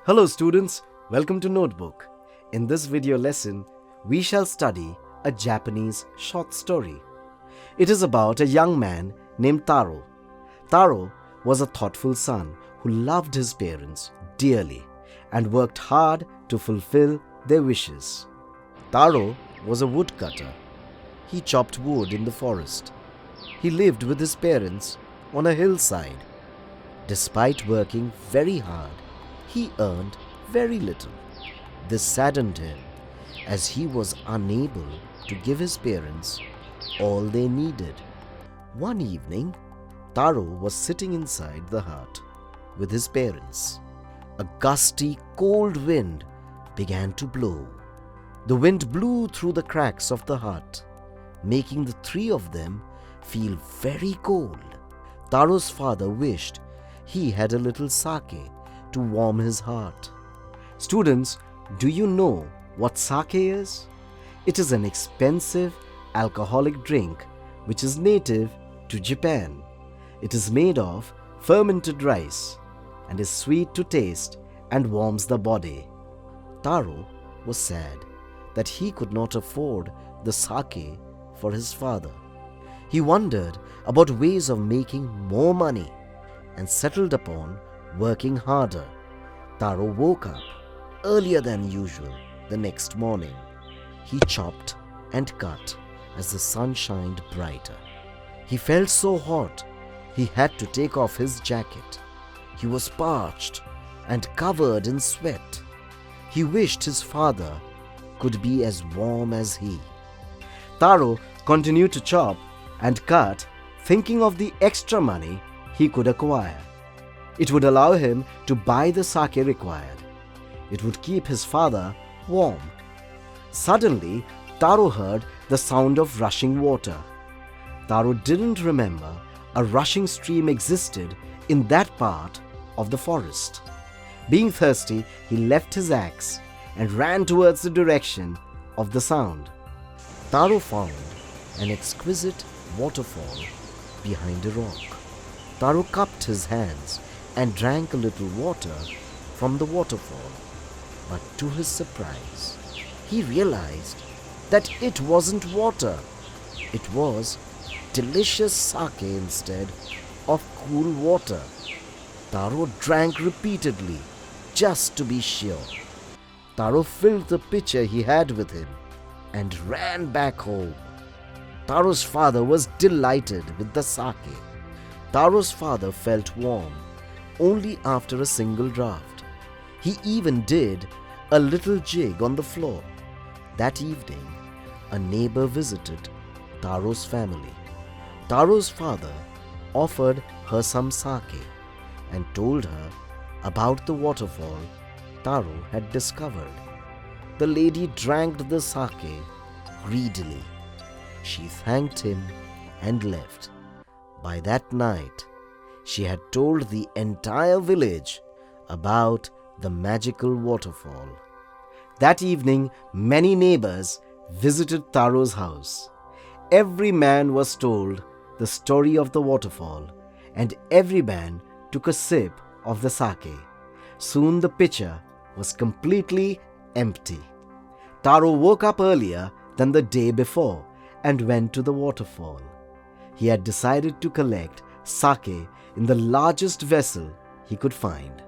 Hello students, welcome to Notebook. In this video lesson, we shall study a Japanese short story. It is about a young man named Taro. Taro was a thoughtful son who loved his parents dearly and worked hard to fulfill their wishes. Taro was a woodcutter. He chopped wood in the forest. He lived with his parents on a hillside. Despite working very hard, he earned very little. This saddened him as he was unable to give his parents all they needed. One evening, Taro was sitting inside the hut with his parents. A gusty, cold wind began to blow. The wind blew through the cracks of the hut, making the three of them feel very cold. Taro's father wished he had a little sake to warm his heart. Students, do you know what sake is? It is an expensive alcoholic drink which is native to Japan. It is made of fermented rice and is sweet to taste and warms the body. Taro was sad that he could not afford the sake for his father. He wondered about ways of making more money and settled upon working harder. Taro woke up earlier than usual the next morning. He chopped and cut as the sun shined brighter. He felt so hot he had to take off his jacket. He was parched and covered in sweat. He wished his father could be as warm as he. Taro continued to chop and cut, thinking of the extra money he could acquire. It would allow him to buy the sake required. It would keep his father warm. Suddenly, Taro heard the sound of rushing water. Taro didn't remember a rushing stream existed in that part of the forest. Being thirsty, he left his axe and ran towards the direction of the sound. Taro found an exquisite waterfall behind a rock. Taro cupped his hands and drank a little water from the waterfall. But to his surprise, he realized that it wasn't water. It was delicious sake instead of cool water. Taro drank repeatedly just to be sure. Taro filled the pitcher he had with him and ran back home. Taro's father was delighted with the sake. Taro's father felt warm only after a single draught. He even did a little jig on the floor. That evening, a neighbor visited Taro's family. Taro's father offered her some sake and told her about the waterfall Taro had discovered. The lady drank the sake greedily. She thanked him and left. By that night, she had told the entire village about the magical waterfall. That evening, many neighbors visited Taro's house. Every man was told the story of the waterfall, and every man took a sip of the sake. Soon the pitcher was completely empty. Taro woke up earlier than the day before and went to the waterfall. He had decided to collect sake in the largest vessel he could find.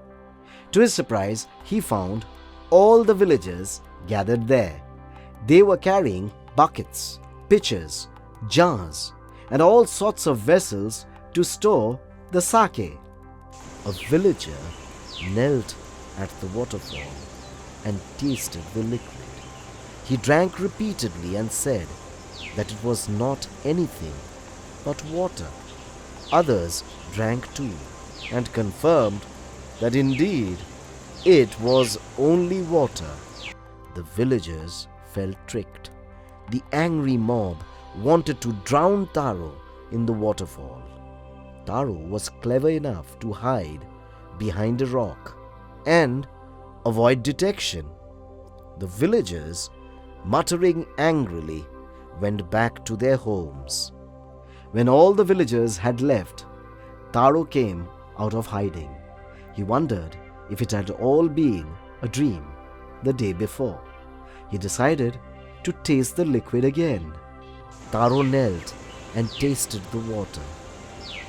To his surprise, he found all the villagers gathered there. They were carrying buckets, pitchers, jars, and all sorts of vessels to store the sake. A villager knelt at the waterfall and tasted the liquid. He drank repeatedly and said that it was not anything but water. Others drank too and confirmed that indeed it was only water. The villagers felt tricked. The angry mob wanted to drown Taro in the waterfall. Taro was clever enough to hide behind a rock and avoid detection. The villagers, muttering angrily, went back to their homes. When all the villagers had left, Taro came out of hiding. He wondered if it had all been a dream the day before. He decided to taste the liquid again. Taro knelt and tasted the water,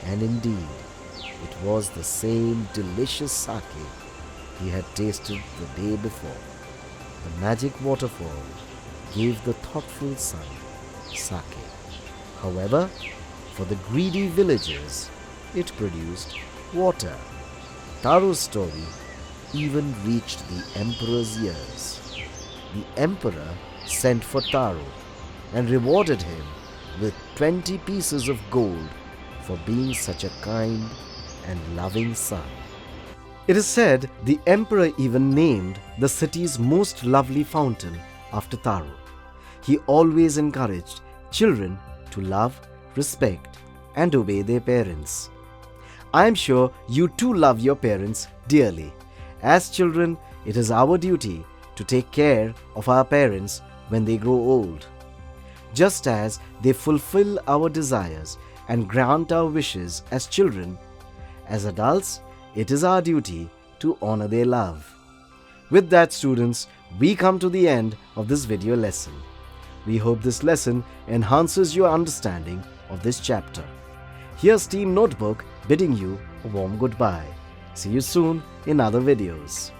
and indeed, it was the same delicious sake he had tasted the day before. The magic waterfall gave the thoughtful son sake. However, for the greedy villagers, it produced water. Taro's story even reached the emperor's ears. The emperor sent for Taro and rewarded him with 20 pieces of gold for being such a kind and loving son. It is said the emperor even named the city's most lovely fountain after Taro. He always encouraged children to love, respect, and obey their parents. I am sure you too love your parents dearly. As children, it is our duty to take care of our parents when they grow old. Just as they fulfill our desires and grant our wishes as children, as adults, it is our duty to honor their love. With that, students, we come to the end of this video lesson. We hope this lesson enhances your understanding of this chapter. Here's Team Notebook bidding you a warm goodbye. See you soon in other videos.